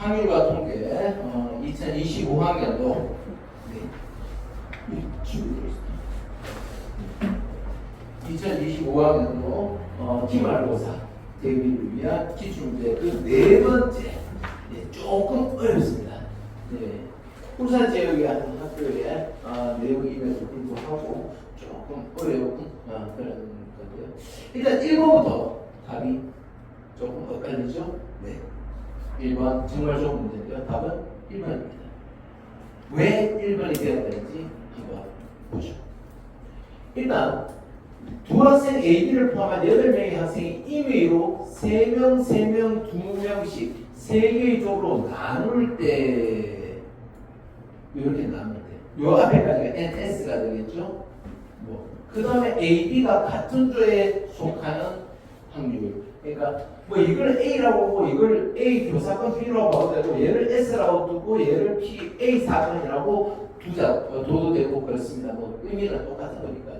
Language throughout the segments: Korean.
확률과 통계 2025학년도 2025학년도 기말고사 대비를 위한 기출문제 그 네 번째 조금 어렵습니다. 울산 지역의 한 학교의 내용임에도 불구하고 조금 어려운 그런 건데요. 일단 1번부터 답이 조금 엇갈리죠? 네. 1번 정말 좋은 문제인데요. 답은 1번입니다. 왜 1번이 되어야 되는지 한번 보죠. 일단 두 학생 A, B를 포함한 8명의 학생이 임의로 3명, 3명, 2명씩 3개의 쪽으로 나눌 때 이렇게 나눌 때 요 앞에까지가 NS가 되겠죠? 그 다음에 A, B가 같은 조에 속하는 확률. 그러니까 뭐 이걸 A라고 하고 이걸 A 교사건 B라고 봐도 되고 얘를 S라고 두고 얘를 P, A 사건이라고 둬도 되고 그렇습니다. 뭐 의미는 똑같은 거니까요.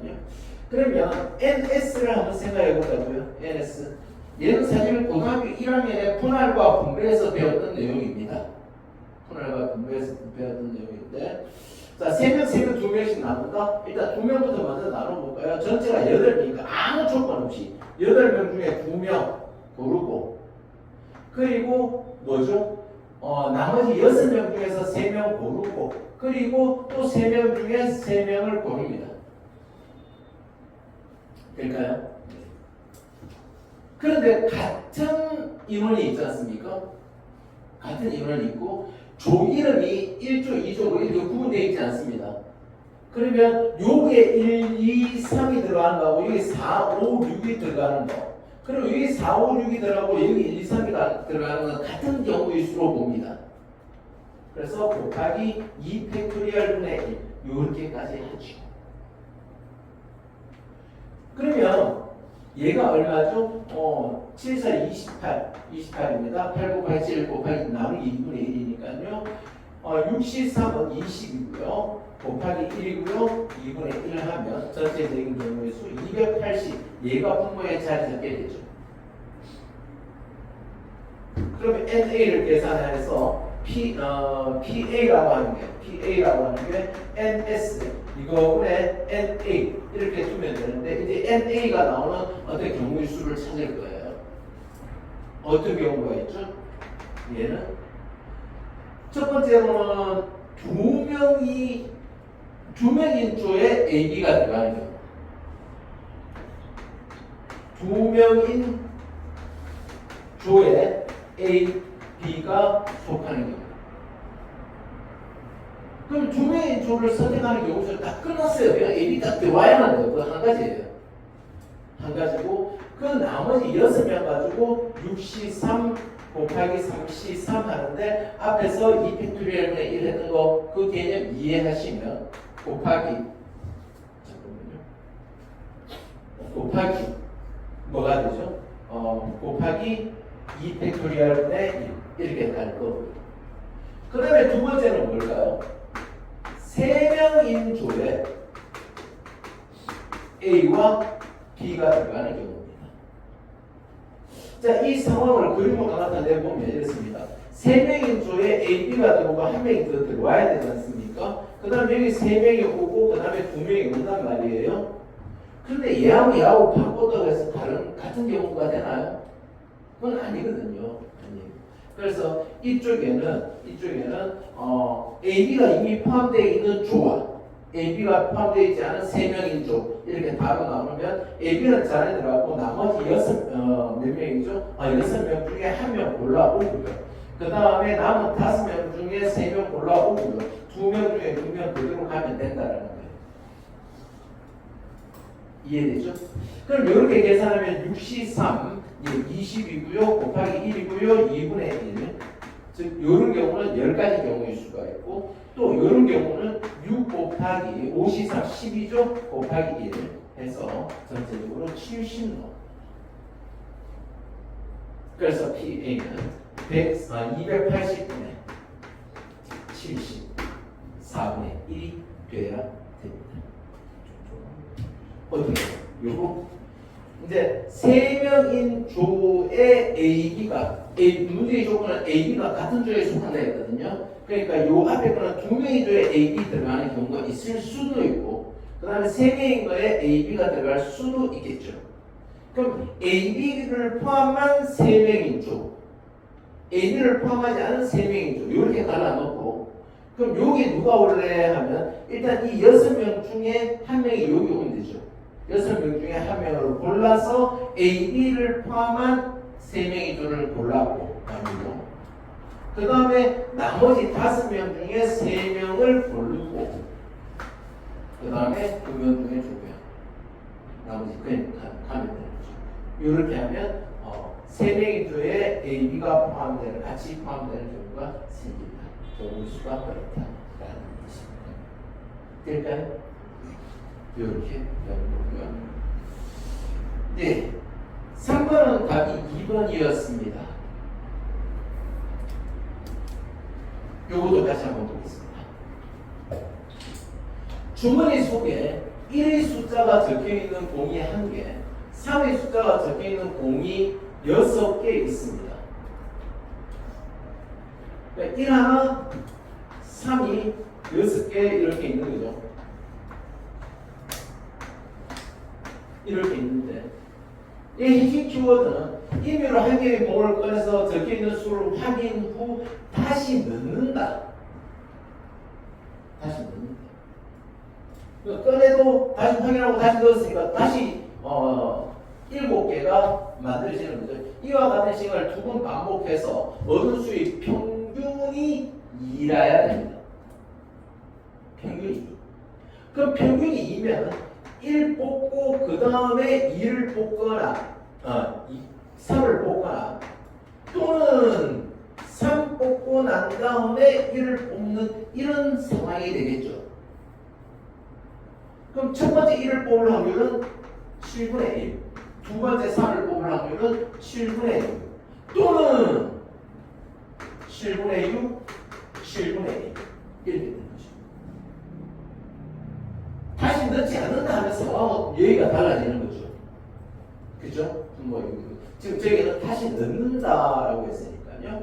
그러면 NS를 한번 생각해 보자고요. NS. 얘는 사실 고등학교 1학년에 분할과 분배에서 배웠던 내용입니다. 분할과 분배에서 배웠던 내용인데 자, 3명, 3명, 2명씩 나눈다? 일단 2명부터 먼저 나눠볼까요? 전체가 8명이니까 아무 조건 없이 8명 중에 2명 고르고 그리고 뭐죠? 나머지 6명 중에서 3명 고르고 그리고 또 3명 중에 3명을 고릅니다. 될까요? 그런데 같은 인원이 있지 않습니까? 같은 인원이 있고 조 이름이 1조, 2조로 이렇게 구분되어 있지 않습니다. 그러면 요게 1, 2, 3이 들어가는 거하고 여기 4, 5, 6이 들어가는 거 그리고 여기 4, 5, 6이 들어가고 여기 1, 2, 3이 들어가는 건 같은 경우일 수로 봅니다. 그래서 곱하기 2 팩토리얼 분의 1 이렇게까지 하죠. 그러면 얘가 얼마죠? 7, 4, 28입니다. 8 곱하기 7 곱하기 나누기 2분의 1이니까요. 63은 20이고요. 곱하기 1이고요. 2분의 1을 하면 전체적인 경우의 수 280. 얘가 분모에 자리 잡게 되죠. 그러면 NA를 계산해서 PA라고 하는 게 NS 이거분의 NA 이렇게 두면 되는데 이제 NA가 나오는 어떤 경우의 수를 찾을 거예요. 어떤 경우가 있죠? 얘는 첫 번째로는 두 명인 조에 AB가 들어가는 경우. 2명인 조에 A, B가 속하는 경우. 그럼 2명의 조를 선택하는 경우는 다 끝났어요. 그냥 A, B 딱 들어와야만 돼요. 그거 한 가지예요. 한 가지고 그 나머지 6명 가지고 63 곱하기 33 하는데 앞에서 2 팩토리얼분의 1 했던 거 그 개념 이해하시면 곱하기 뭐가 되죠? 곱하기 2 팩토리얼분의 1 이렇게 갈 거고요. 그 다음에 두 번째는 뭘까요? 3명인 조에 A와 B가 들어가는 경우입니다. 자, 이 상황을 그림으로 나타내보면 이렇습니다. 3명인 조에 A, B가 들어오고 1명이 더 들어와야 되지 않습니까? 그 다음에 여기 3명이 오고 그 다음에 2명이 온단 말이에요. 그런데 얘하고 바꿨다고 해서 같은 경우가 되나요? 그건 아니거든요. 그래서 이쪽에는 AB가 이미 포함되어 있는 조와 AB가 포함되어 있지 않은 3명인 조 이렇게 답을 나누면 AB는 자리에 들어가고 나머지 몇 명이죠? 6명 중에 1명 골라오고요. 그 다음에 남은 5명 중에 3명 골라오고요. 2명 중에 2명 그대로 가면 된다라는 거예요. 이해되죠? 그럼 이렇게 계산하면 63 20이고요. 곱하기 1이고요. 2분의 1. 즉 이런 경우는 10가지 경우일 수가 있고 또 이런 경우는 6 곱하기 53 12죠. 곱하기 1 해서 전체적으로 70 나옵니다. 그래서 PA는 280분의 70 4분의 1이 돼야 됩니다. 어떻게 요거 이제 3명인 조의 문제의 조건은 AB가 같은 조에 속한다 했거든요. 그러니까 요 앞에 거는 2명인 조에 AB 들어가는 경우가 있을 수도 있고, 그 다음에 3명인 거에 AB가 들어갈 수도 있겠죠. 그럼 AB를 포함한 3명인 조, AB를 포함하지 않은 3명인 조, 이렇게 갈라놓고, 그럼 여기 누가 올래 하면 일단 이 6명 중에 한 명이 여기 오면 되죠. 6명 중에 한 명을 골라서 AB를 포함한 3명의 조를 골랐고, 그 다음에 나머지 5명 중에 3명을 고르고, 그 다음에 2명 중에 2명, 나머지 그냥 가면 되는 거죠. 이렇게 하면 3명의 조에 AB가 포함되는, 같이 포함되는 경우가 생긴다. 좋을 수가 없다라는 뜻입니다. 될까요? 이렇게 연구고요. 네, 3번은 답이 2번이었습니다. 요것도 다시 한번 보겠습니다. 주머니 속에 1의 숫자가 적혀있는 공이 1개, 3의 숫자가 적혀있는 공이 6개 있습니다. 1 하나, 3이 6개 이렇게 있는 거죠. 이렇게 있는데, 이 핵심 키워드는 임의로 한 개의 공을 꺼내서 적혀있는 수를 확인 후 다시 넣는다. 다시 넣는다. 꺼내도 다시 확인하고 다시 넣었으니까 다시 7개가 만들어지는 거죠. 이와 같은 식을 2번 반복해서 얻은 수의 평균이 2라야 됩니다. 평균이. 그럼 평균이 2면 1 뽑고 그 다음에 2를 뽑거나 3을 뽑거나, 또는 3 뽑고 난 다음에 1을 뽑는 이런 상황이 되겠죠. 그럼 첫 번째 1을 뽑을 확률은 7분의 1, 두 번째 3을 뽑을 확률은 7분의 6, 또는 7분의 6, 7분의 1 이렇게 되는 거죠. 다시 넣지 않는다 하면 상황은 여기가 달라지는 거죠. 그죠? 지금 저기는 다시 넣는다라고 했으니까요.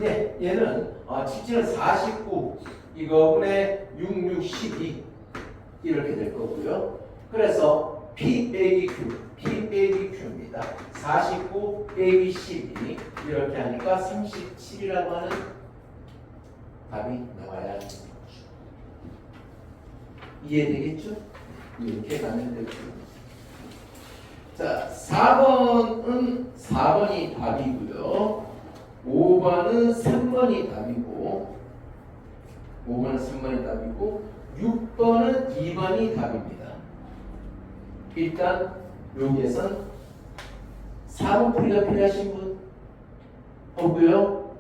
네, 얘는 17은 49, 이거분의 6, 6, 12 이렇게 될 거고요. 그래서 P 빼기 Q, P 빼기 Q입니다. 49 빼기 12 이렇게 하니까 37이라고 하는 답이 나와야 하는 거죠. 이해되겠죠? 이렇게 가면 되죠. 자, 4번이 답이고요. 5번은 3번이 답이고, 6번은 2번이 답입니다. 일단 여기에선 4번 풀이가 필요하신 분 없고요.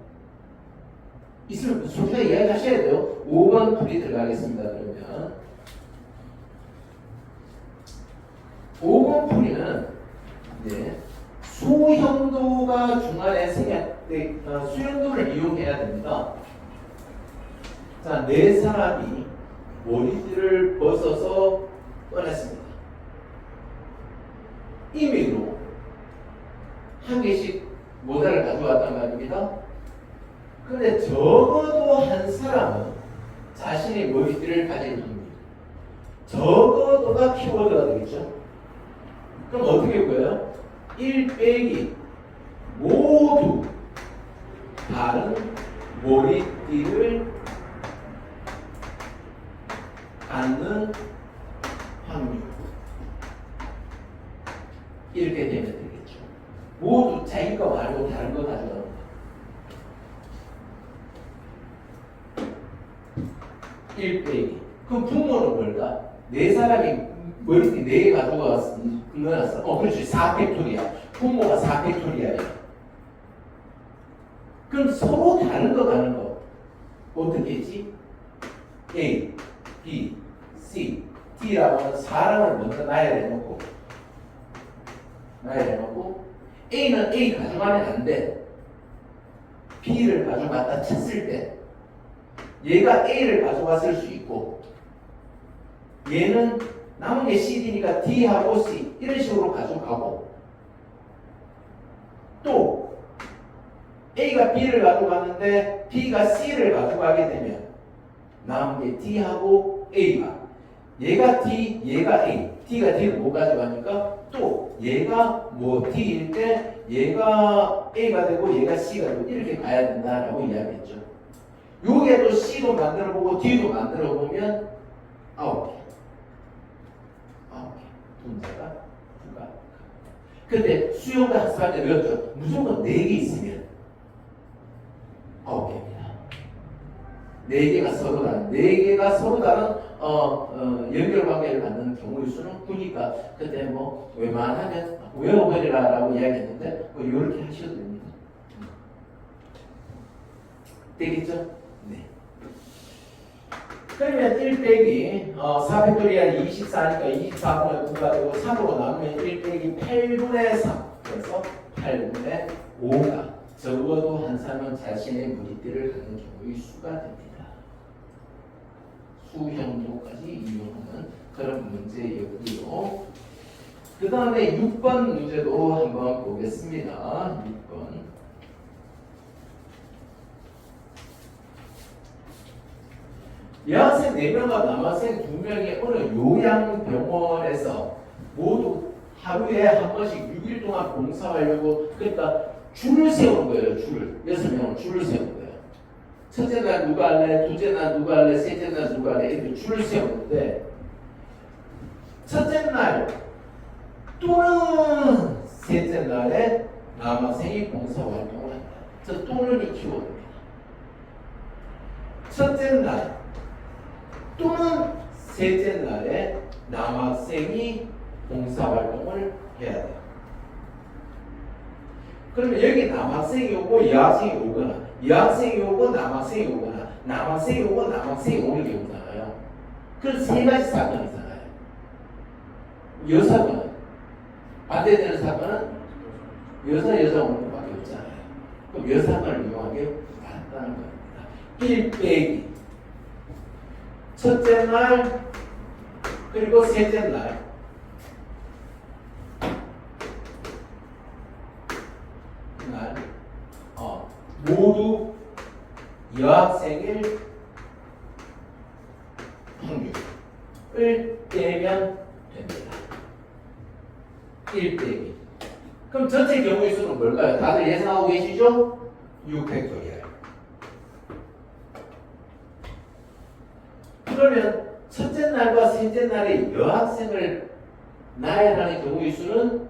있으면 솔직하게 이야기 하셔야 돼요. 5번 풀이 들어가겠습니다. 그러면 5번 풀이는 수형도가 중간에 수형도를 이용해야 됩니다. 자, 4사람이 머리띠를 벗어서 꺼냈습니다. 임의로 한 개씩 모자를 가져왔단 말입니다. 근데 적어도 한 사람은 자신의 머리띠를 가질 겁니다. 적어도가 키워드가 되겠죠. 그럼 어떻게 보여요? 1 빼기 모두 다른 머리띠를 갖는 확률, 이렇게 되면 되겠죠. 모두 자기 거 말고 다른 거 가져가는 거. 1 빼기. 그럼 분모는 뭘까? 4사람이 머리띠 4개 가져가서 넣어놨어. 그렇지. 4팩토리야. 분모가 4팩토리야야. 그럼 서로 다른 거 가는 거 어떻게 했지? A, B, C, D라고 하는 사람을 먼저 나열해놓고 A는 A 가져가면 안 돼. B를 가져갔다 쳤을 때 얘가 A를 가져갔을 수 있고, 얘는 남은 게 CD니까 D하고 C, 이런 식으로 가져가고 또 A가 B를 가져가는데 B가 C를 가져가게 되면 남은 게 D하고 A가 얘가 D, 얘가 A, D가 D를 못 가져가니까 또 얘가 뭐 D일 때 얘가 A가 되고 얘가 C가 되고 이렇게 가야 된다라고 이야기했죠. 요게 또 C도 만들어보고 D도 만들어보면 9개. 9개. 분자가 부가. 근데 수용과 학습할 때 배웠죠. 무조건 4개 있으면 9개입니다. 4개가 서로 다른, 4개가 서로 다른 연결관계를 갖는 경우의 수는 9니까 그때 뭐 웬만하면 외워버리라라고 이야기했는데 뭐 이렇게 하셔도 됩니다. 되겠죠? 네. 그러면 1 빼기 4팩토리얼 24니까 24분의 9가 되고 3으로 나누면 1 빼기 8분의 3 그래서 8분의 5가 적어도 한 사람은 자신의 무리들을 갖는 경우의 수가 됩니다. 수형도까지 이용하는 그런 문제였고요. 그 다음에 6번 문제도 한번 보겠습니다. 6번. 여학생 4명과 남학생 2명이 어느 요양병원에서 모두 하루에 한 번씩 6일 동안 봉사하려고 그러니까 줄을 세우는 거예요. 줄을. 6명은 줄을 세우는 거예요. 첫째 날 누가 할래, 둘째 날 누가 할래, 셋째 날 누가 할래 이렇게 줄을 세우는데 첫째 날 또는 셋째 날에 남학생이 봉사활동을 한다. 저 또는이 키워드입니다. 첫째 날 또는 셋째 날에 남학생이 봉사활동을 해야 돼요. 그러면 여기 남학생이 오고 여학생이 오거나 여학생이 오고 남학생이 오거나 남학생이 오고 남학생이 오는 경우잖아요. 그런 세 가지 사건이잖아요. 여 사건은 반대되는 사건은 여자 오는 것밖에 없잖아요. 그럼 여 사건을 이용하게 맞다는 겁니다. 1 빼기 첫째 날 그리고 셋째 날 모두 여학생일 확률을 빼면 됩니다. 1 빼기. 그럼 전체 경우의 수는 뭘까요? 다들 예상하고 계시죠? 6팩토리얼. 그러면 첫째 날과 셋째 날에 여학생을 나열하는 경우의 수는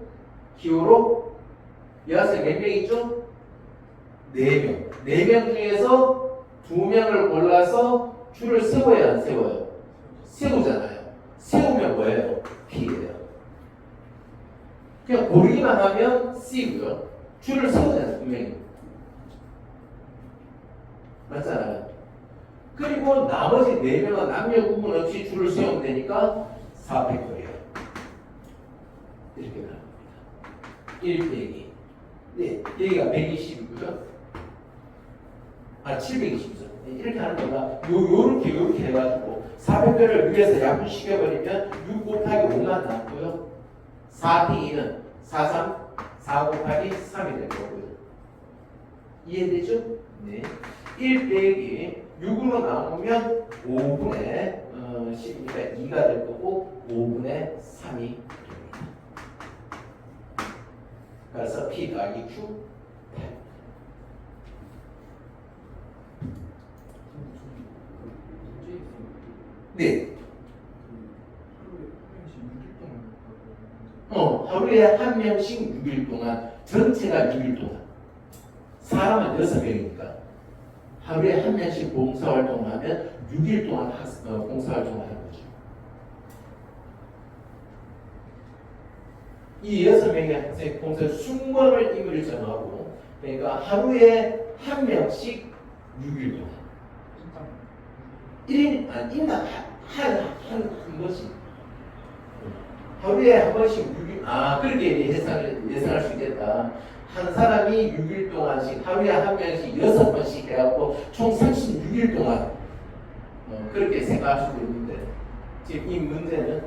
기호로 여학생 몇 명 있죠? 4명. 4명 중에서 2명을 골라서 줄을 세워야 안 세워요? 세우잖아요. 세우면 뭐예요? P예요. 그냥 고르기만 하면 C고요. 줄을 세우잖아요. 2명이. 맞잖아요. 그리고 나머지 4명은 남녀 구분 없이 줄을 세우면 되니까 4팩토리얼. 이렇게 나옵니다. 1 빼기. 네, 여기가 120이고요. 720이죠. 이렇게 하는 거가 요렇게 해가지고 4팩토리얼을 위에서 약분시켜버리면 6 곱하기 5만 남고요. 4P는 4 곱하기 3이 될 거고요. 이해되죠? 네. 1 빼기 6으로 나누면 5분의 10이니까 2가 될 거고 5분의 3이 됩니다. 그래서 P 더하기 Q 8. 네. 하루에 한 명씩 6일 동안 전체가 6일 동안 사람은 6명이니까 하루에 한 명씩 봉사활동을 하면 6일 동안 봉사활동을 하는 거죠. 이 6명의 학생 봉사 순번을 임의를 정하고 그러니까 하루에 한 명씩 6일 동안 1인 인당 한 번씩 하루에 한 번씩 6일 그렇게 예상할 수 있겠다. 한 사람이 6일 동안씩 하루에 한 명씩 6번씩 해갖고 총 36일 동안 그렇게 생각할 수도 있는데 지금 이 문제는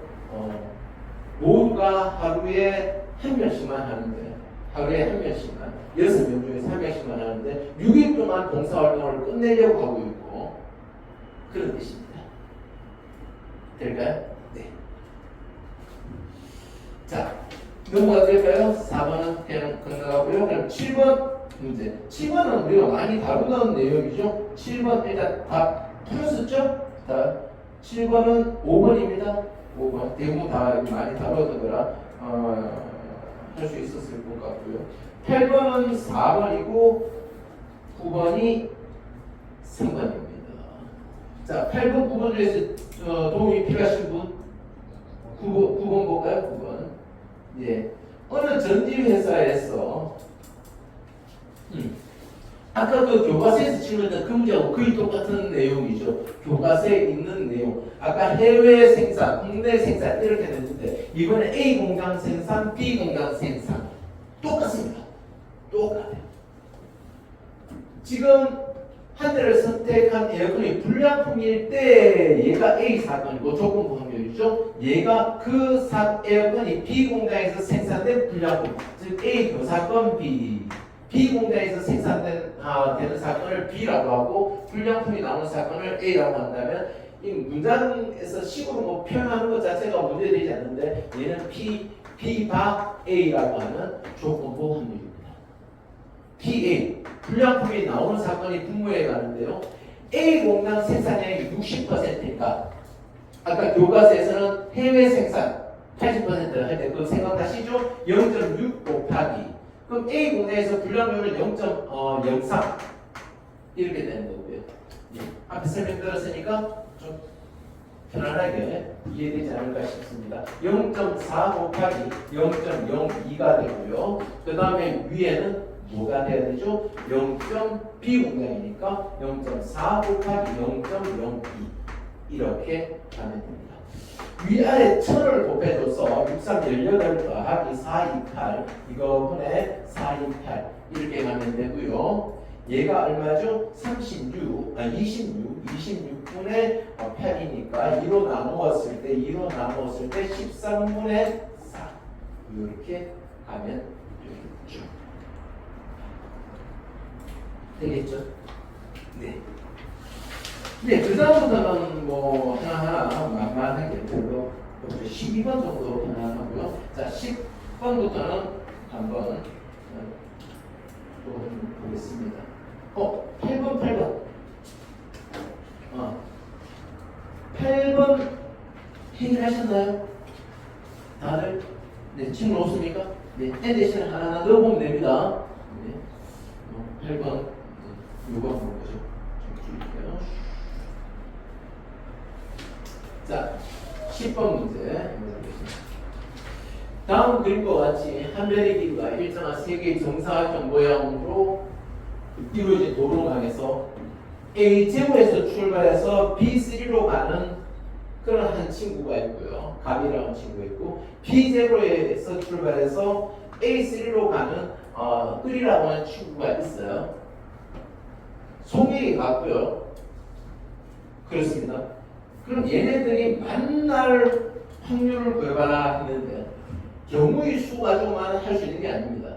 모두가 하루에 한 명씩만 하는데, 하루에 한 명씩만, 6명 중에서 한 명씩만 하는데 6일 동안 봉사활동을 끝내려고 하고 있고, 그런 뜻입니다. 될까요? 네. 자, 넘어가 될까요? 4번은 그냥 건너가고요. 그럼 7번 문제. 7번은 우리가 많이 다루던 내용이죠. 7번 일단 다 풀었었죠? 다. 7번은 5번입니다. 5번. 대부분 다 많이 다루었던 거라 할 수 있었을 것 같고요. 8번은 4번이고 9번이 3번입니다. 자, 8번, 9번 중에서 도움이 필요하신 분? 9번 볼까요? 9번. 예. 어느 전지 회사에서 아까 그 교과서에서 질문했던 그 문제하고 거의 똑같은 내용이죠. 교과서에 있는 내용. 아까 해외 생산, 국내 생산 이렇게 됐는데 이번에 A 공장 생산, B 공장 생산 똑같습니다. 똑같아요. 지금 한 대를 선택한 에어컨이 불량품일 때 얘가 A 사건이고 조건부 확률이죠. 얘가 그 에어컨이 B 공장에서 생산된 불량품, 즉 A 교사건 B 공장에서 생산된 되는 사건을 B라고 하고 불량품이 나오는 사건을 A라고 한다면 이 문장에서 식으로 뭐 표현하는 것 자체가 문제되지 않는데 얘는 B바 A라고 하는 조건부 확률입니다. PA 불량품이 나오는 사건이 분모에 가는데요. A 공장 생산량이 60%니까 아까 교과서에서는 해외 생산 80%를 할 때 그거 생각하시죠? 0.6 곱하기 그럼 A 공장에서 불량률은 0.03 이렇게 되는 거고요. 예. 앞에 설명 들었으니까 좀 편안하게 이해되지 않을까 싶습니다. 0.4 곱하기 0.02가 되고요. 그 다음에 위에는 뭐가 돼야 되죠? 0.B 공장이니까 0.4 곱하기 0.02 이렇게 가면 됩니다. 위아래 1000을 곱해줘서 6318 더하기 428 이거 분의 428 이렇게 가면 되고요. 얘가 얼마죠? 26분의 8이니까 2로 나누었을 때 13분의 4 이렇게 가면 되겠죠. 되겠죠? 네. 네, 그 다음부터는 뭐 하나하나 만만하게 별로 12번 정도 편안하고요. 자, 10번부터는 한번 또 보겠습니다. 8번. 8번 해결하셨나요? 다들? 네, 질문 없습니까? 네, N 대신 하나 넣어보면 됩니다. 네. 8번. 요거 한번 보죠. 좀 줄일게요. 자, 10번 문제. 다음 그림과 같이 하늘의 길이가 일정한 세 개의 정사각형 모양으로 이루어진 도로망에서 A0에서 출발해서 B3로 가는 그런 한 친구가 있고요. 갑이라는 친구가 있고 B0에서 출발해서 A3로 가는 을이라고 하는 친구가 있어요. 송이 같고요. 그렇습니다. 그럼 얘네들이 만날 확률을 구해봐라 했는데 경우의 수 가지고만 할 수 있는 게 아닙니다.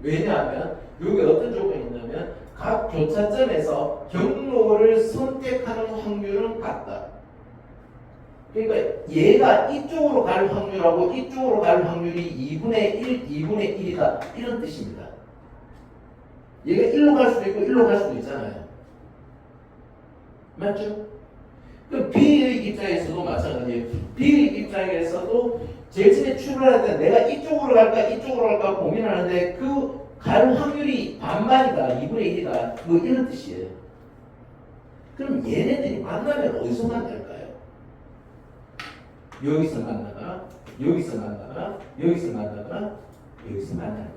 왜냐하면 여기 어떤 조건이 있냐면 각 교차점에서 경로를 선택하는 확률은 같다. 그러니까 얘가 이쪽으로 갈 확률하고 이쪽으로 갈 확률이 2분의 1, 2분의 1이다. 이런 뜻입니다. 얘가 1로 갈 수도 있고 1로 갈 수도 있잖아요. 맞죠? 그럼 B의 입장에서도 마찬가지예요. B의 입장에서도 제일 처음에 출발할 때 내가 이쪽으로 갈까 이쪽으로 갈까 고민하는데 그 갈 확률이 반반이다. 2분의 1이다. 뭐 이런 뜻이에요. 그럼 얘네들이 만나면 어디서 만날까요? 여기서 만나거나 여기서 만나거나 여기서 만나거나 여기서 만나는 거예요.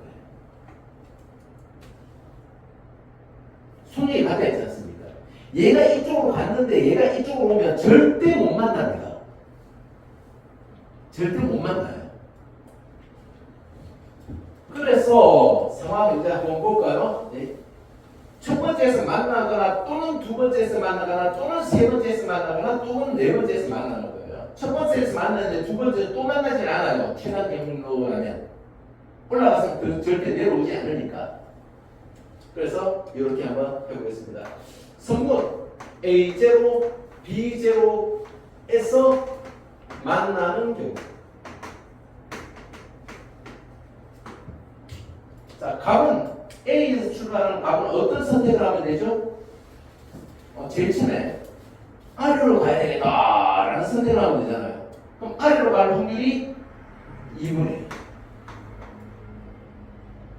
손이 가져 있지 않습니까? 얘가 이쪽으로 갔는데 얘가 이쪽으로 오면 절대 못 만납니다. 절대 못 만나요. 그래서 상황을 이제 한번 볼까요? 네. 첫 번째에서 만나거나 또는 두 번째에서 만나거나 또는 세 번째에서 만나거나 또는 네 번째에서 만나는 거예요. 첫 번째에서 만났는데 두 번째 또 만나질 않아요. 최단 경로라면 올라가서 절대 내려오지 않으니까. 그래서 이렇게 한번 해보겠습니다. 성분 A0, B0에서 만나는 경우. 자, 값은 A에서 출발하는 값은 어떤 선택을 하면 되죠? 제일 처음에 아래로 가야 되겠다라는 선택을 하면 되잖아요. 그럼 아래로 갈 확률이 2분의 1.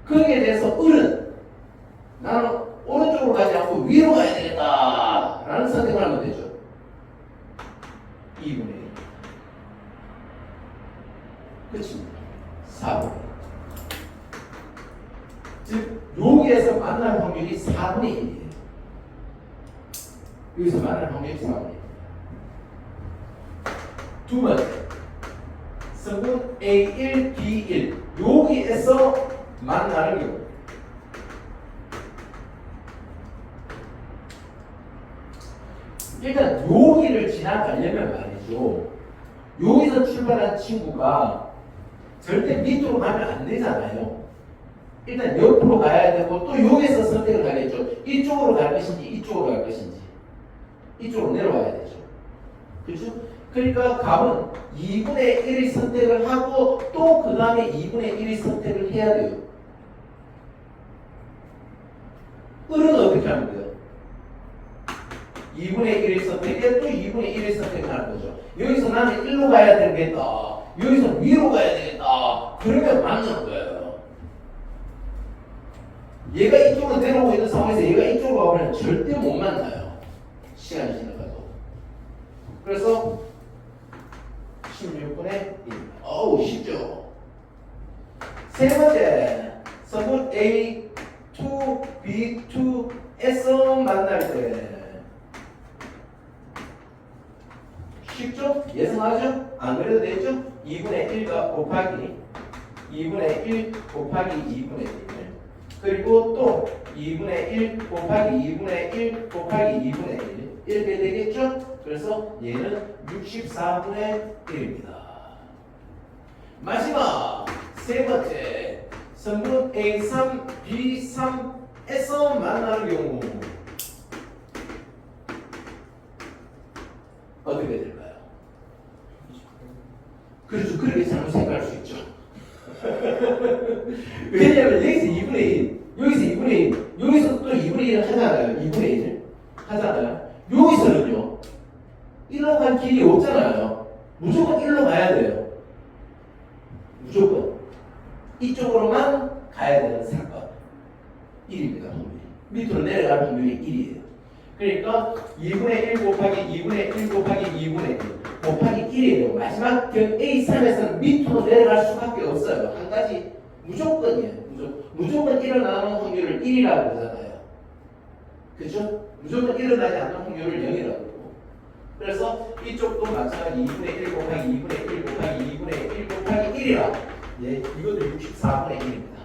거기에 대해서 을은 나는 오른쪽으로 가지 않고 위로 가야 되겠다라는 선택을 하면 되죠. 2분의 1. 끝입니다. 4분의 1. 즉 여기에서 만날 확률이 4분의 1이에요. 여기서 만날 확률이 4분의 1. 두 번째, 성분 A1, B1 여기에서 만나는 경우. 일단 여기를 지나가려면 말이죠. 여기서 출발한 친구가 절대 밑으로 가면 안 되잖아요. 일단 옆으로 가야 되고 또 여기서 선택을 하겠죠. 이쪽으로 갈 것인지 이쪽으로 갈 것인지. 이쪽으로 내려와야 되죠. 그렇죠? 그러니까 값은 2분의 1의 선택을 하고 또 그 다음에 2분의 1의 선택을 해야 돼요. 을은 어떻게 하면 돼요? 2분의 1의 선택에 또 2분의 1의 선택을 하는 거죠. 여기서 나는 1로 가야 되겠다. 여기서 위로 가야 되겠다. 그러면 맞는 거예요. 얘가 이쪽으로 내려오고 있는 상황에서 얘가 이쪽으로 가면 절대 못 만나요. 시간이 지나가도. 그래서 16분의 1. 어우, 쉽죠? 세 번째, 성분 A2, B2에서 만날 때. 쉽죠? 예상하죠? 안 그래도 되죠? 2분의 1과 곱하기 2분의 1 곱하기 2분의 1 그리고 또 2분의 1 곱하기 2분의 1 곱하기 2분의 1 이렇게 되겠죠? 그래서 얘는 64분의 1입니다. 마지막 세 번째 성분 A3, B3에서 만나는 경우 어떻게 될까요? 그렇죠. 그렇게 잘못 생각할 수 있죠. 왜냐하면 여기서 2분의 1, 여기서 2분의 1, 여기서 또 2분의 1을 하잖아요. 2분의 1을 하잖아요. 여기서는요. 1로 갈 길이 없잖아요. 무조건 1로 가야 돼요. 무조건. 이쪽으로만 가야 되는 사건. 1입니다. 확률이. 밑으로 내려갈 확률이 1이에요. 그러니까 2분의 1 곱하기 2분의 1 곱하기 2분의 1 곱하기 1이에요. 마지막 A3에서는 밑으로 내려갈 수밖에 없어요. 한 가지 무조건이에요. 무조건 일어나는 확률을 1이라고 그러잖아요. 그렇죠? 무조건 일어나지 않는 확률을 0이라고 그러고. 그래서 이쪽도 마찬가지 2분의 1 곱하기 2분의 1 곱하기 2분의 1 곱하기 1이라. 예, 이것도 64분의 1입니다.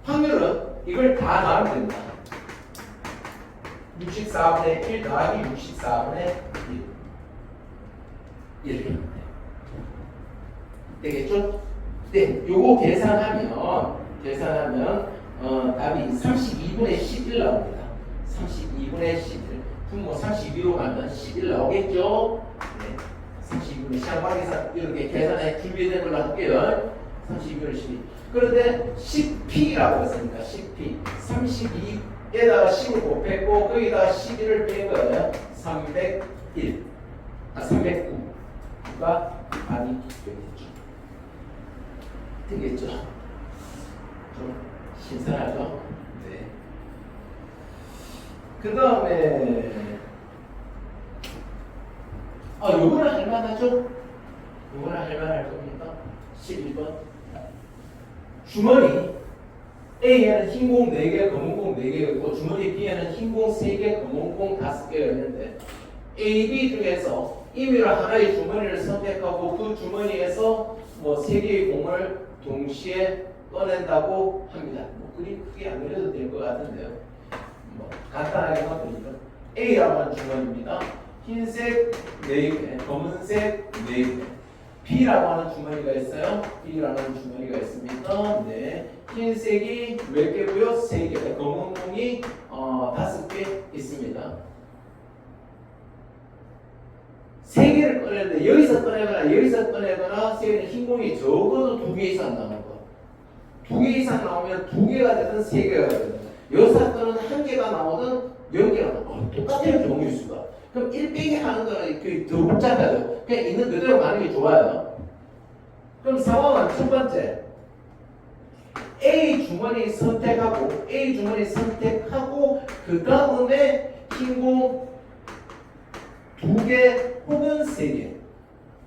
확률은 이걸 다 나누면 됩니다. 64분의 1 더하기 64분의 1 이렇게 하면 돼요. 되겠죠? 네, 요거 계산하면 답이 32분의 11 나옵니다. 32분의 11 분모 32로 가면 11 나오겠죠? 네, 32분의 시험방에서 이렇게 계산해 준비된 걸로 할게요. 32분의 12 그런데 10P라고 했으니까 10P 32에다가 10을 곱했고 거기다가 11을 뺀 거예요. 309가 답이 되겠죠. 좀 신선하죠? 네. 그 다음에 요거는 할만하죠? 요거는 할만할 겁니다. 11번 주머니 A에는 흰 공 4개, 검은 공 4개가 있고 주머니 B에는 흰 공 3개, 검은 공 5개가 있는데 A, B 중에서 임의로 하나의 주머니를 선택하고 그 주머니에서 뭐 3개의 공을 동시에 꺼낸다고 합니다. 뭐 그리 크게 안 그려도 될 것 같은데요. 뭐 간단하게 하면 A라고 하는 주머니입니다. 흰색 4개, 검은색 4개. B라고 하는 주머니가 있어요. B라는 주머니가 있습니다. 네. 흰색이 몇 개고요? 3개. 검은 공이 5개 있습니다. 3개를 꺼내는데 여기서 꺼내거나 3개는 흰 공이 적어도 2개 이상 나오는 거. 2개 이상 나오면 2개가 되든 3개가 되든. 이 사건은 1개가 나오든 0개가 나오든 똑같아요, 경우일수가. 그럼 1 빼기 하는 거는 더 복잡하죠. 그냥 있는 그대로 가는 게 좋아요. 그럼 상황은 첫 번째. A 주머니 선택하고 그 다음에 흰공 2개 혹은 3개.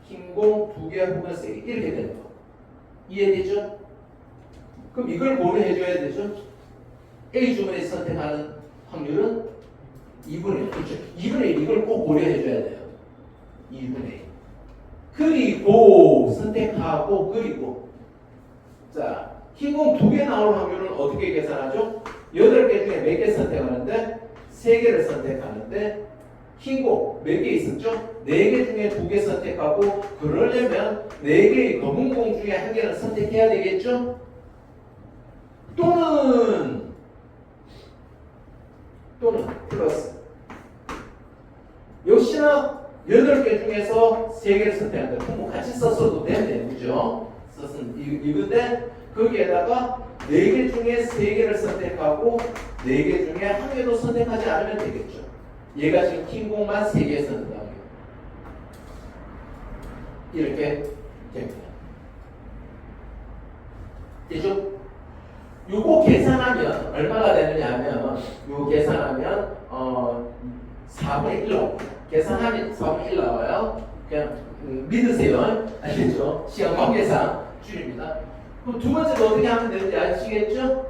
흰공 2개 혹은 3개. 이렇게 되는 거. 이해되죠? 그럼 이걸 고려해줘야 되죠? A 주머니 선택하는 확률은 2분의 1. 그렇죠? 2분의 1 이걸 꼭 고려해줘야 돼요. 2분의 1. 그리고 선택하고 그리고 자 흰공 2개 나올 확률은 어떻게 계산하죠? 8개 중에 몇 개 선택하는데 3개를 선택하는데 흰공 몇 개 있었죠? 4개 중에 2개 선택하고 그러려면 4개의 검은 공 중에 1개는 선택해야 되겠죠? 또는 플러스 역시나 8개 중에서 3개를 선택한다. 뭐 같이 썼어도 되네, 그죠? 썼은 이건데 거기에다가 4개 중에 3개를 선택하고 4개 중에 1개도 선택하지 않으면 되겠죠. 얘가 지금 흰공만 3개 선택하고 이렇게 됩니다. 되죠? 요거 계산하면 얼마가 되느냐 하면 요거 계산하면 4분의 1 나옵니다. 계산하면 4분의 1 나와요. 그냥 믿으세요. 아시죠? 시험 관계상 줄입니다. 그럼 두 번째는 어떻게 하면 되는지 아시겠죠?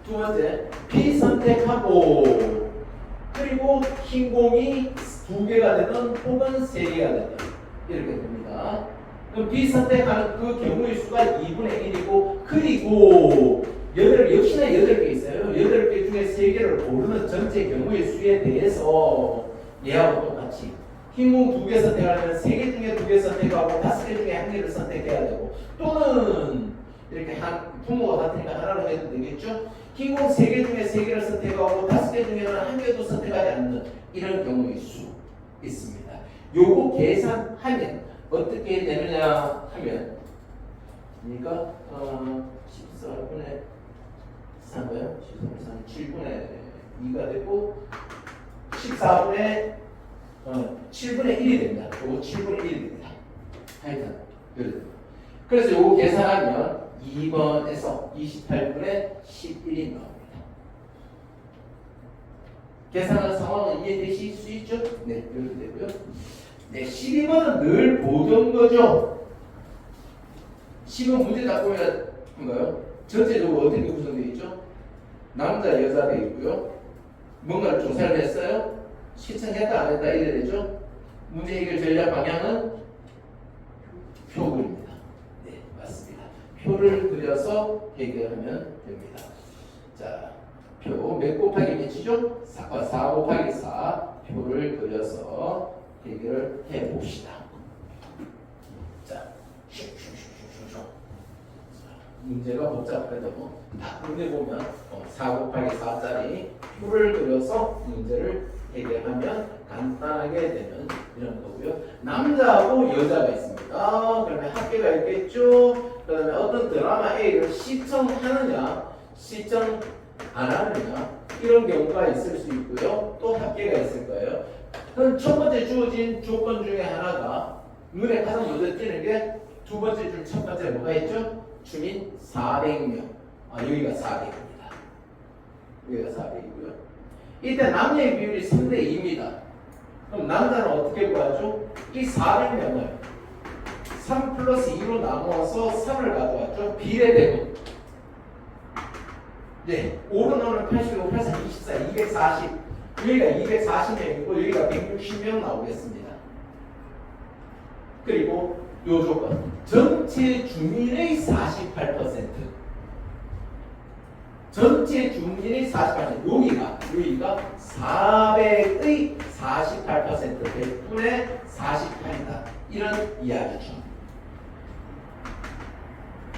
두 번째 B 선택하고 그리고 흰 공이 2개가 되든 혹은 3개가 되든 이렇게 됩니다. 그럼 B 선택하는 그 경우의 수가 2분의 1이고 그리고 역시나 8개 있어요. 8개 중에 3개를 고르는 전체 경우의 수에 대해서 얘하고 똑같이 흰공 2개 선택하려면 3개 중에 2개 선택하고 5개 중에 1개를 선택해야 되고 또는 이렇게 부모가 같으니까 하나로 해도 되겠죠? 흰공 3개 중에 3개를 선택하고 5개 중에는 1개도 선택하지 않는 이런 경우의 수 있습니다. 요거 계산하면 어떻게 되느냐 하면 그러니까 14분의 3은 7분의 2가 되고 14분의 7분의 1이 됩니다. 요거 7분의 1이 됩니다. 하여튼 그래서 요거 계산하면 2번에서 28분의 11이 나옵니다. 계산하는 상황은 이해되실 수 있죠? 네, 이렇게 되고요. 네, 12번은 늘 보던 거죠. 10번 문제 딱 보면 한가요? 전체적으로 어떻게 구성되어 있죠? 남자, 여자 되어 있고요. 뭔가를 조사를 했어요. 시청했다 안 했다 이래 되죠. 문제 해결 전략 방향은 표글입니다. 네, 맞습니다. 표를 그려서 해결하면 됩니다. 자, 표 몇 곱하기 몇이죠? 4 곱하기 4 표를 그려서 해결을 해봅시다. 자, 문제가 복잡해도 딱 문제 보면 4 곱하기 4짜리 표를 그려서 문제를 해결하면 간단하게 되는 이런 거고요. 남자하고 여자가 있습니다. 그러면 학교가 있겠죠. 그 다음에 어떤 드라마 A를 시청하느냐 시청 안 하느냐 이런 경우가 있을 수 있고요. 또 학교가 있을 거예요. 그럼 첫 번째 주어진 조건 중에 하나가 눈에 가장 먼저 띄는 게 두 번째 줄 첫 번째 뭐가 있죠? 주민 400명. 여기가 400입니다. 여기가 400이고요. 이때 남녀의 비율이 3대 2입니다. 그럼 남자는 어떻게 구하죠? 이 400명을 3 플러스 2로 나누어서 3을 가져왔죠. 비례대분. 네, 5는 85, 84, 24, 240. 여기가 240명이고 여기가 160명 나오겠습니다. 그리고 요 조건 전체 주민의 48% 전체 중진이 48%. 여기가 400의 48%, 100분의 48이다. 이런 이야기죠.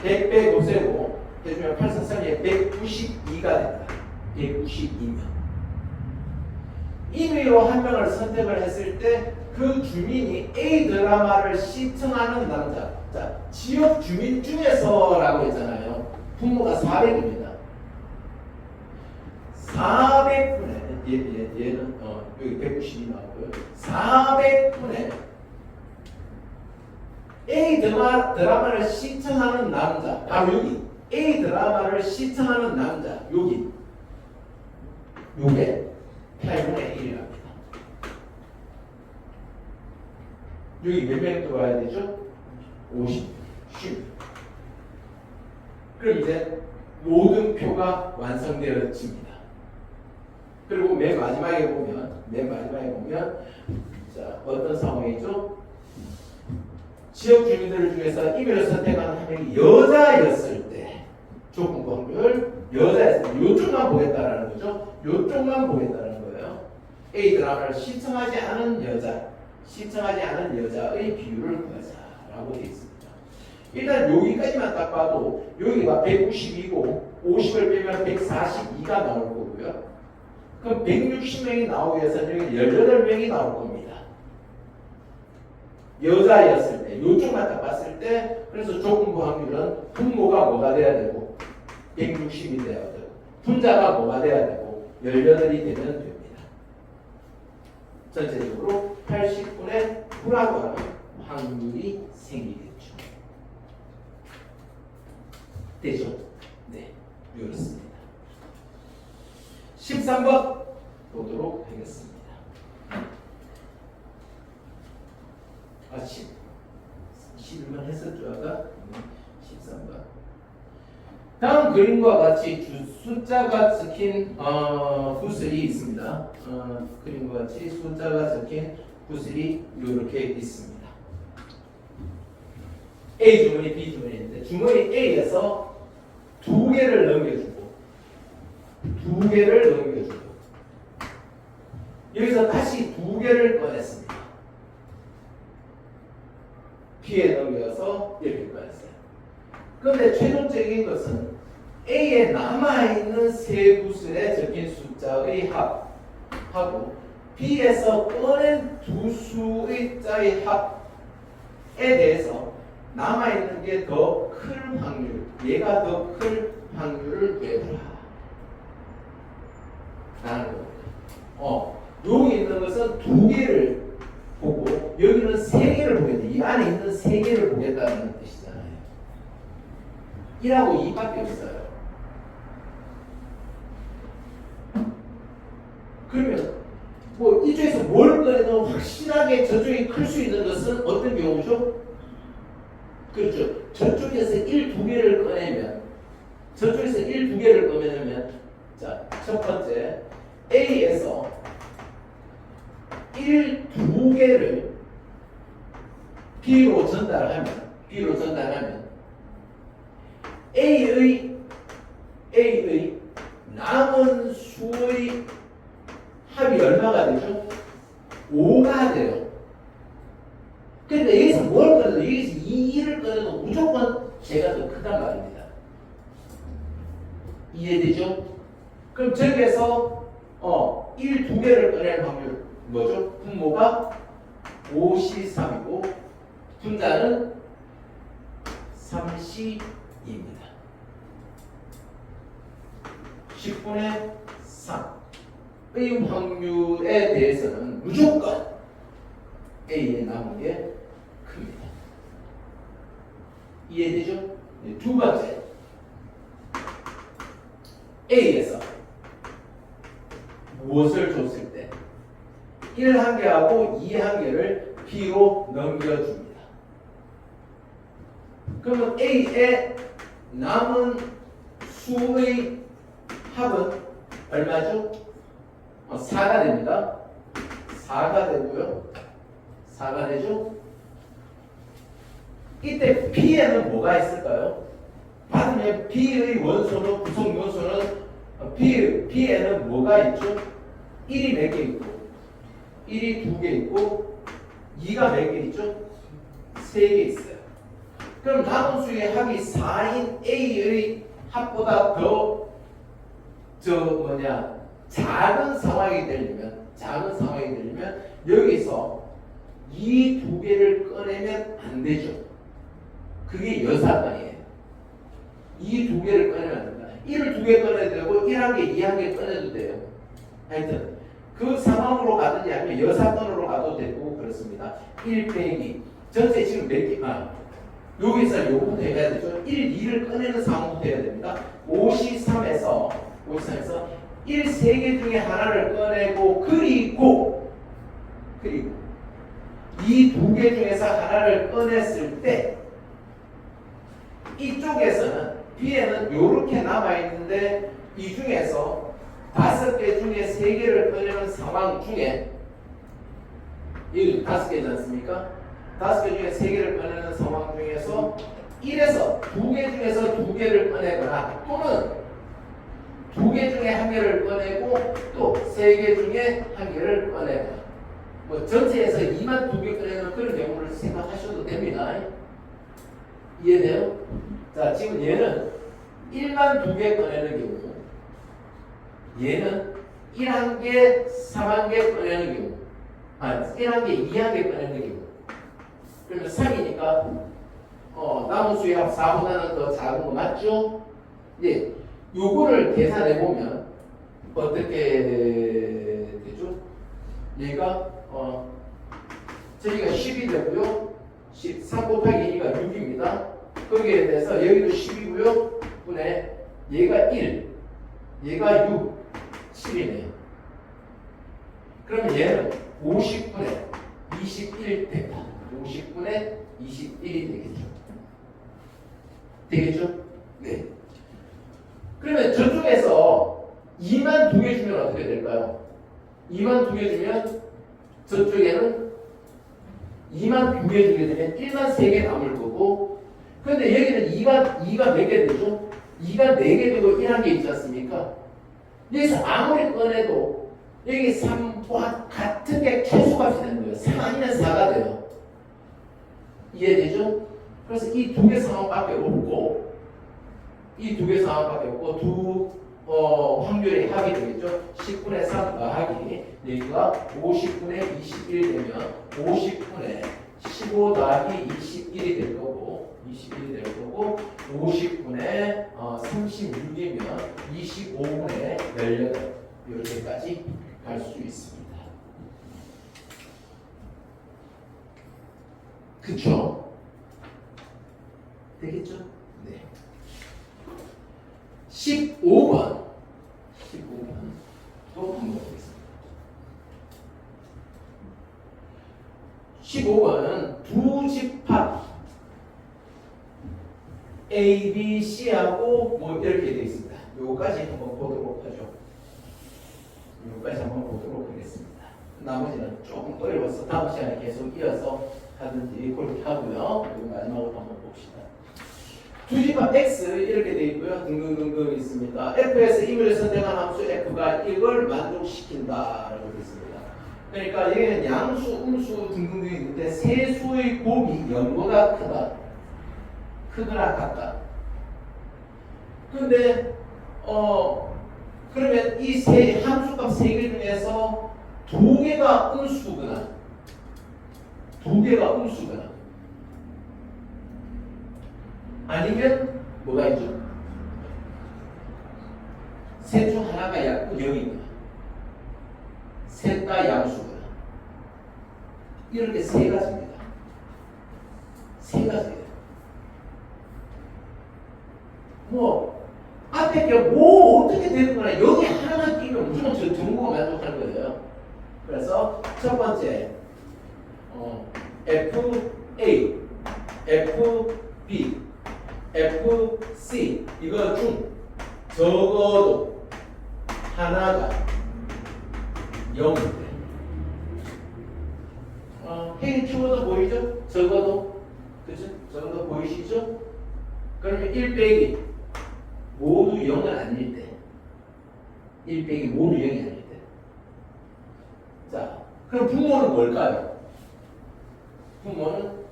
100 없애고 해주면 843에 192가 된다. 192명. 임의로 한 명을 선택을 했을 때 그 주민이 A 드라마를 시청하는 남자. 자, 지역 주민 중에서라고 했잖아요. 분모가 400입니다. 400분의 얘는 여기 192 나왔고요. 400분의 A 드라마를 시청하는 남자. 바로 여기 A 드라마를 시청하는 남자. 여기 요게 8분의 1이랍니다. 여기 몇 명 들어와야 되죠? 50. 그럼 이제 모든 표가 완성되어집니다. 그리고 맨 마지막에 보면 자, 어떤 상황이죠? 지역 주민들 중에서 임의로 선택한 한 명이 여자였을 때 조건부 확률 여자였을 때 요쪽만 보겠다라는 거죠. 요쪽만 보겠다는 거예요. A 드라마를 시청하지 않은 여자의 비율을 구하자라고 되어 있습니다. 일단 여기까지만 딱 봐도 여기가 192고 50을 빼면 142가 나올 거고요. 그럼 160명이 나오기 위해서는 여기 18명이 나올 겁니다. 여자였을 때, 요쪽만 딱 봤을 때, 그래서 조건부 확률은 분모가 뭐가 돼야 되고 160이 돼야 되고 분자가 뭐가 돼야 되고 18이 되면 됩니다. 전체적으로 80분의 9라고 하는 확률이 생기겠죠. 되죠? 네, 이렇습니다. 13번 보도록 하겠습니다. 11번 했었죠, 아까? 13번. 다음 그림과 같이 숫자가 적힌 구슬이 있습니다. 그림과 같이 숫자가 적힌 구슬이 이렇게 있습니다. A 주머니, B 주머니인데 주머니 A에서 2개를 넘겨주고 2개를 넘겨주고 여기서 다시 2개를 꺼냈습니다. B에 넘겨서 이렇게 꺼냈어요. 그런데 최종적인 것은 A에 남아있는 세 구슬에 적힌 숫자의 합하고 B에서 꺼낸 두 수의 자의 합에 대해서 남아있는 게 더 클 확률, 얘가 더 클 확률을 구해라 라는 겁니다. 여기 있는 것은 2개를 보고 여기는 3개를 보겠다. 이 안에 있는 3개를 보겠다는 뜻이잖아요. 1하고 2밖에 없어요. 그러면 뭐 이쪽에서 뭘 꺼내도 확실하게 저쪽이 클 수 있는 것은 어떤 경우죠? 그렇죠. 저쪽에서 1, 2개를 꺼내면 저쪽에서 1, 2개를 꺼내면 자, 첫 번째 A에서 1, 2개를 B로 전달하면 A의 남은 수의 합이 얼마가 되죠? 5가 돼요. 근데 여기서 뭘 꺼내도 여기서 2를 꺼내도 무조건 제가 더 크단 말입니다. 이해되죠? 그럼 저기에서 1, 2개를 꺼낼 확률 뭐죠? 분모가 5C3이고 분자는 3C입니다. 10분의 3의 확률에 대해서는 무조건 A에 남은 게 큽니다. 이해되죠? 두 번째 A에서 무엇을 줬을 때 1한개하고 2한개를 B로 넘겨줍니다. 그러면 A의 남은 수의 합은 얼마죠? 4가 됩니다. 4가 되고요. 4가 되죠? 이때 B에는 뭐가 있을까요? 받으면 B의 원소는 구성 요소는 B에는 뭐가 있죠? 1이 몇 개 있고 1이 2개 있고 2가 몇 개 있죠? 3개 있어요. 그럼 남은 수의 합이 4인 A의 합보다 더 작은 상황이 되려면 여기서 이 두 개를 꺼내면 안 되죠. 그게 여사건이에요. 이 두 개를 꺼내면 안 된다. 1을 2개 꺼내도 되고 1한 개, 2한 개 꺼내도 돼요. 하여튼 그 상황으로 가든지 아니면 여사건으로 가도 되고 그렇습니다. 1 빼기 전체 지금 몇 개? 여기서 요거부터 해야 되죠. 1, 2를 꺼내는 상황부터 해야 됩니다. 53에서 1, 3개 중에 하나를 꺼내고 그리고 이 두 개 중에서 하나를 꺼냈을 때 이쪽에서는 B에는 이렇게 남아있는데 이 중에서 5개 중에 3개를 꺼내는 상황 중에 이 5개지 않습니까? 5개 중에 3개를 꺼내는 상황 중에서 1에서 2개 중에서 2개를 꺼내거나 또는 2개 중에 1개를 꺼내고 또 3개 중에 1개를 꺼내거나 뭐 전체에서 2만 2개 꺼내는 그런 경우를 생각하셔도 됩니다. 이해돼요? 자, 지금 얘는 1만 2개 꺼내는 경우, 얘는 1개, 3개 꺼내는 경우, 1개, 2개 꺼내는 경우. 그러면 3이니까 남은 수의 합 4보다는 더 작은 거 맞죠? 예, 요거를 계산해 보면 어떻게 되죠? 얘가 저기가 10이 되고요. 3 곱하기 2가 6입니다. 거기에 대해서 여기도 10이고요. 분에 얘가 1, 얘가 6, 7이네요. 그러면 얘는 50분의 21 됩니다. 50분의 21이 되겠죠. 되겠죠? 네. 그러면 저쪽에서 2만 2개 주면 어떻게 될까요? 2만 2개 주면 저쪽에는 2만 2개 주게 되면 1만 3개 남을 거고, 근데 여기는 2가 몇 개 되죠? 2가 4개 되고 1한 개 있지 않습니까? 여기서 아무리 꺼내도 여기 3과 같은 게 최소값이 되는 거예요. 3 아니면 4가 돼요. 이해되죠? 그래서 이 두 개 상황밖에 없고, 확률의 합이 되겠죠. 10분의 3 더하기 여기가 50분의 21 되면 50분의 15 더하기 21이 될 거고 50분의 36이면 25분의 18 이렇게까지 갈 수 있습니다. 그쵸? 되겠죠? 네. 15번 또 한번 보겠습니다. 15번은 두 집합 A, B, C하고 뭐 이렇게 되어 있습니다. 요거까지 한번 보도록 하죠. 요거까지 한번 보도록 하겠습니다. 나머지는 조금 어려워서 다음 시간에 계속 이어서 하든지 그렇게 하고요. 그리고 마지막으로 한번 봅시다. 두 집합 X 이렇게 되어 있고요. 등등등등 있습니다. F에서 임의를 선택한 함수 F가 이걸 만족시킨다라고 되어 있습니다. 그러니까 여기는 양수, 음수 등등등이 있는데 세 수의 곱이 0보다 크거나 같다. 근데 그러면 이 세 함수값 3개 중에서 2개가 음수거나 아니면 뭐가 있죠? 셋 중 하나가 0이거나 셋 다 양수거나 이렇게 세 가지입니다. 세 가지예요. 뭐 앞에 게 뭐 어떻게 되는 거나 여기 하나만 끼면 무조건 저 정보가 만족하는 거예요. 그래서 첫 번째 FA, FB, FC 이거 중 적어도 하나가 0인데 행위 키워드 보이죠? 적어도 그죠? 적어도 보이시죠? 그러면 1 빼기 모두 0은 아닐 때 1 빼기 모두 0이 아닐 때. 자, 그럼 분모는 뭘까요? 분모는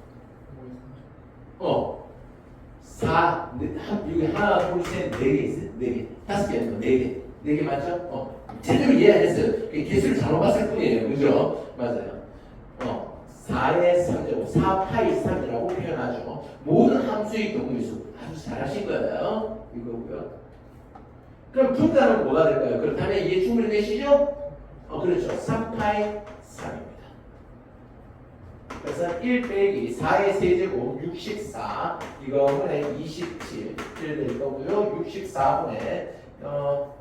4, 여기 하나, 둘, 셋, 4개 있어요. 4개. 5개 아니고 4개. 4개 맞죠? 제대로 이해 안 했어요. 개수를 잘못 봤을 뿐이에요. 그죠? 맞아요. 4의 3제곱, 4파이 3이라고 표현하죠. 모든 함수의 경우일수 아주 잘하신 거예요. 이거고요. 그럼 분자는 뭐가 될까요? 그렇다면 이게 충분히 되시죠? 그렇죠. 3파이 3입니다. 그래서 1 빼기 4의 세제곱 64 이거분의 27 될 거고요. 64분의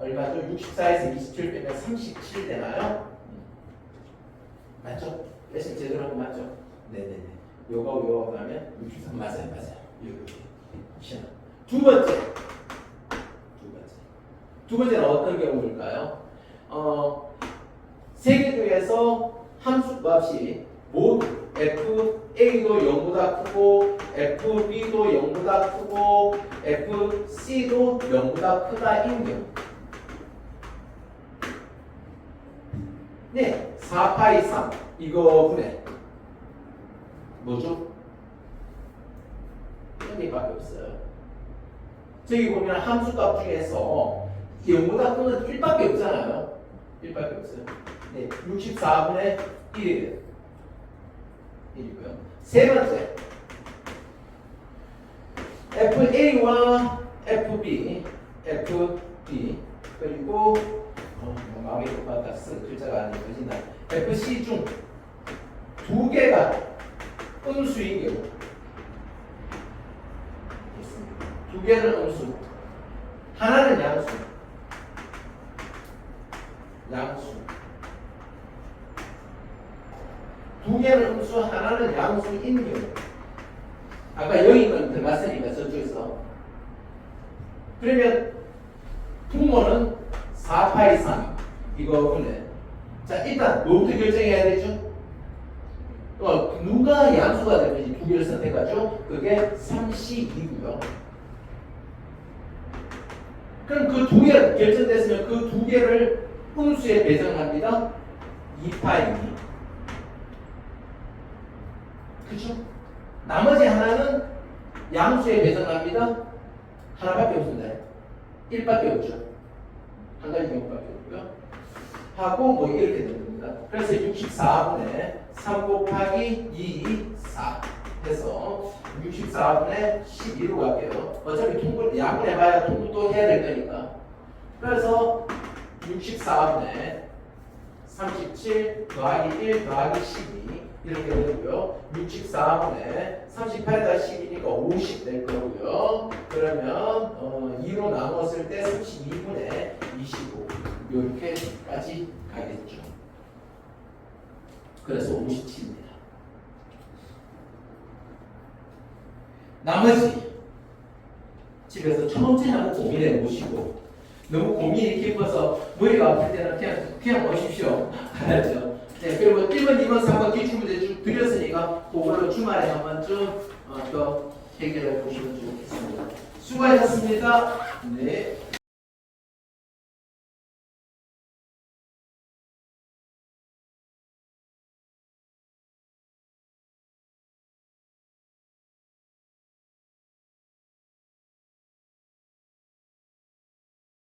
얼마죠? 64에서 27 빼면 37 되나요? 맞죠? 레슨 제대로 한 거 맞죠? 네네네. 요거 하면 63 맞아요. 요거. 두 번째는 어떤 경우일까요? 세 개 중에서 함수 값이 모두 FA도 0보다 크고 FB도 0보다 크고 FC도 0보다 크다인 경우. 네, 4파이 3 이거분의 뭐죠? 1밖에 없어요. 저기 보면 함수값 중에서 0보다 크는 1밖에 없잖아요. 1밖에 없어요. 네, 64분의 1이래요. 1이고요. 세 번째, FA와 FB 그리고 마음이 똑같다. 쓴 글자가 아니거든요. FC 중 두 개가 음수인 경우, 두 개는 음수, 하나는 양수. 두 개는 음수, 하나는 양수인 경우. 아까 여기 건 들어갔으니까 저쪽에서. 그러면 분모는 4파이 3 이거분에. 자, 일단 뭐부터 결정해야 되죠? 누가 양수가 되는지 두 개를 선택하죠. 그게 32고요. 그럼 그 두 개가 결정됐으면 그 두 개를 음수에 배정합니다. 2파이 2. 그쵸? 나머지 하나는 양수에 배정합니다. 하나밖에 없습니다. 1밖에 없죠. 한 가지 경우밖에 없고요. 하고 뭐 이렇게 됩니다. 그래서 64분의 3 곱하기 2, 4 해서 64분의 12로 갈게요. 어차피 통분 야분해봐야 통분도 해야 될 거니까. 그래서 64분의 37 더하기 1 더하기 12 이렇게 되고요. 64분의 38에다 12니까 50 될 거고요. 그러면 2로 나눴을 때 32분의 25 이렇게까지 가겠죠. 그래서 57입니다. 나머지 집에서 천천히 한번 고민해 보시고 너무 고민이 깊어서 머리가 아플 때는 그냥 오십시오. 알았죠? 네, 그리고 1번, 2번, 3번 기출문제 쭉 드렸으니까 그걸로 주말에 한 번쯤 또 해결해 보시면 좋겠습니다. 수고하셨습니다. 네.